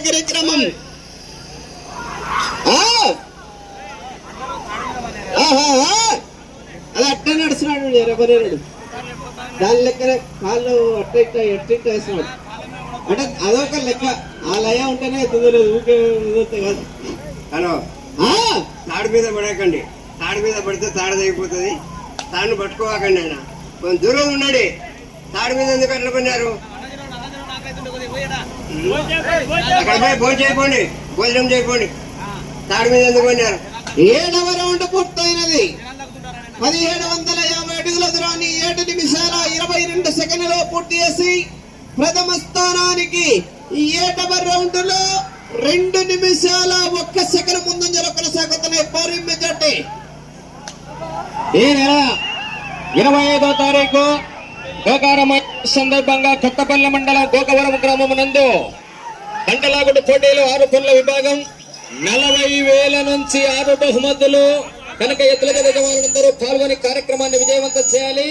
వెంకటగిరి క్రమం. అది అట్లా నడుస్తున్నాడు ఎరబరేరుడు. దాని లెక్కనే కాళ్ళు అట్ట ఎట్ట వేస్తున్నాడు అంటే అదొక లెక్క. ఆ లయ ఉంటేనే ఎత్తుదలేదు, ఊకే కాదు. హలో, తాడు మీద పడకండి. తాడు మీద పడితే తాడు తగ్గిపోతుంది. తాడును పట్టుకోవాకండి. ఆయన కొంచెం దూరం ఉండండి. తాడు మీద ఎందుకు అట్లా పడినారు? అక్కడ పోయి భోజనం చేయకండి, భోజనం చేయకండి. తాడు మీద ఎందుకు పడినారు? 7వ రౌండ్ పూర్తయినది. 1750 అడుగుల దూరాన్ని 7 నిమిషాల 22 సెకండ్లలో పూర్తి చేసి ప్రథమ స్థానానికి 7వ రౌండ్ లో 2 నిమిషాల 1 సెకండ్ ముందంజలో కొనసాగుతున్నాయి భారీ మెజార్టీ. ఈ నెల 25వ తారీఖు గోకారం సందర్భంగా కొత్తపల్లి మండలం గోకవరం గ్రామం నందు గంటలాగుడు పోటీలు 6 పనుల విభాగం 40,000 నుంచి 6 బహుమతులు కనుక ఎద్దుల యజమానులందరూ పాల్గొని కార్యక్రమాన్ని విజయవంతం చేయాలి.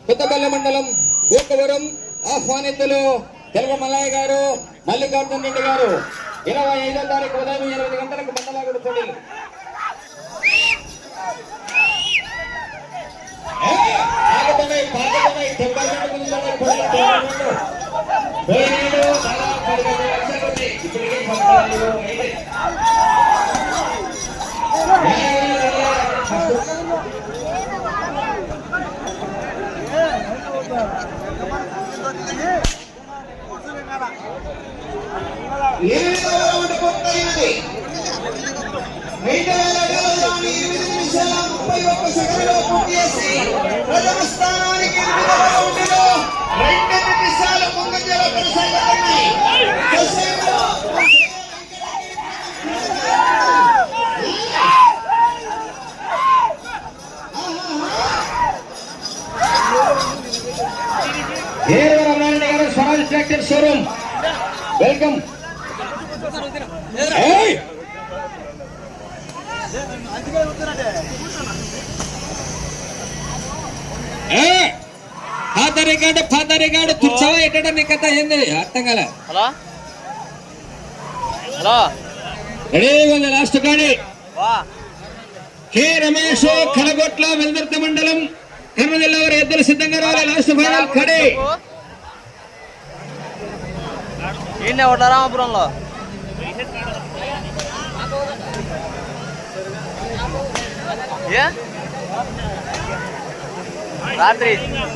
కొత్తపల్లి మండలం గోకవరం ఆహ్వానితులు తెలుగు మల్లయ్య గారు, మల్లికార్జున రెడ్డి గారు. 25వ తారీఖు ఉదయం 8 గంటలకు గంటలాగుడు పోటీలు. ప్రథమ స్థానానికి 8వ రౌండ్లో 2 నిమిషాల ముందంజలో కొనసాగుతున్నాయి. Swaraj tractor showroom welcome. ఫాదరిగాడు తుర్చవా ఎట్టడం నీ కథ ఏంది అర్థం కాలే. రెడీ ఉంది లాస్ట్ గాడి. కె రమేష్ కలగొట్ల వెల్దర్తి మండలం కర్నూలు జిల్లా వారి ఎద్దులు సిద్ధంగా రావాలి. లాస్ట్ ఫైనల్ కడే రామాపురంలో రాత్రి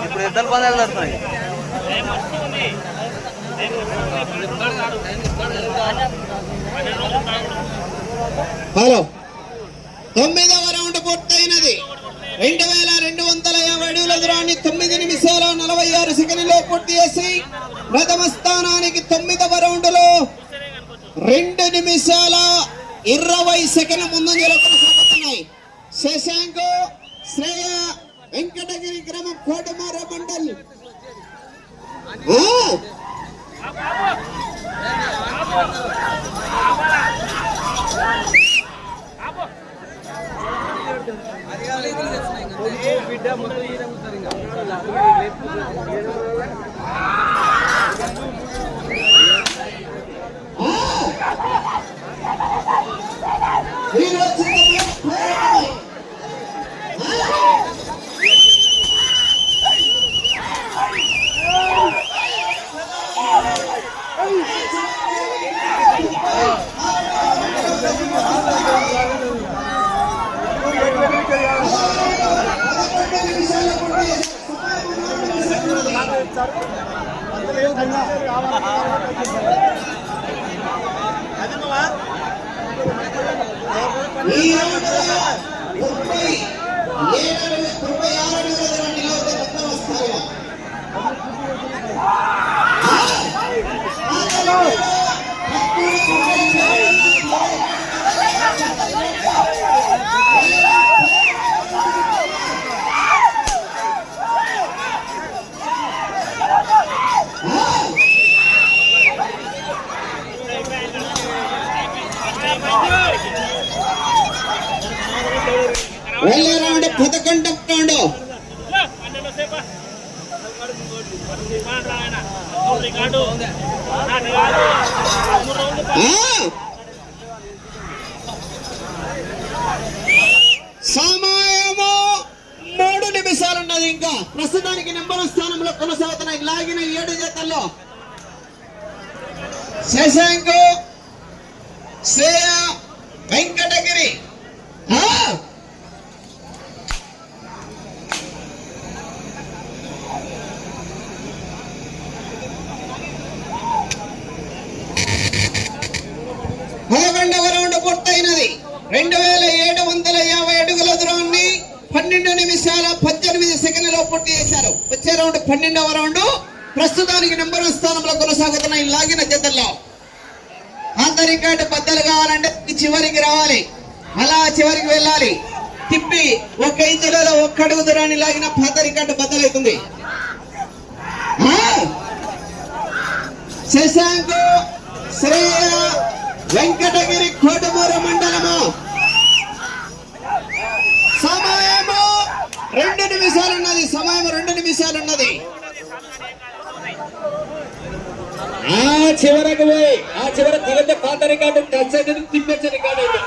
ఇప్పుడు ఇద్దరు పందాలు జరుగుతున్నాయి. Hello, 9వ round పూర్తయినది. 2250 అడుగుల దూరాన్ని 9 నిమిషాల 46 సెకండ్లలో పూర్తి చేసి ప్రథమ స్థానానికి 9వ రౌండ్ లో 2 నిమిషాల 20 సెకండ్ల ముందంజలో కొనసాగుతున్నాయి. శశాంక్ శ్రేయ వెంకటగిరి గ్రామం కోటమార మండల్. వెళ్ళరాండి 11వ రౌండ్. సమయము 3 నిమిషాలు ఉన్నది. ఇంకా ప్రస్తుతానికి నెంబర్ స్థానంలో కొనసాగుతున్నాయి లాగిన 7 జతల్లో శశాంక్, శ్రేయ, వెంకటగిరి. పదకొండవ రౌండ్ పూర్తయినది. 2750 అడుగుల దూరాన్ని 12 నిమిషాల 18 సెకండ్లలో పూర్తి చేశారు. వచ్చే రౌండ్ 12వ రౌండ్. ప్రస్తుతానికి నెంబర్ స్థానంలో కొనసాగుతున్నాయి లాగిన జతల్లో. అంత రికార్డు బద్దలు కావాలంటే చివరికి రావాలి, అలా చివరికి వెళ్ళాలి. తిప్పి 1 ఇంచులలో 1 అడుగు దూరాన్ని లాగిన పాత రికార్డు బద్దలవుతుంది. శశాంక్, శ్రేయ, వెంకటగిరి, కోటమూరు మండలము. సమయము 2 నిమిషాలున్నది. సమయం 2 నిమిషాలున్నది. ఆ చివరకు పోయి ఆ చివర తగిలితే పాత రికార్డు టచ్ అయితే తిప్పేచ్చే రికార్డు అయితే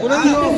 పురంధర్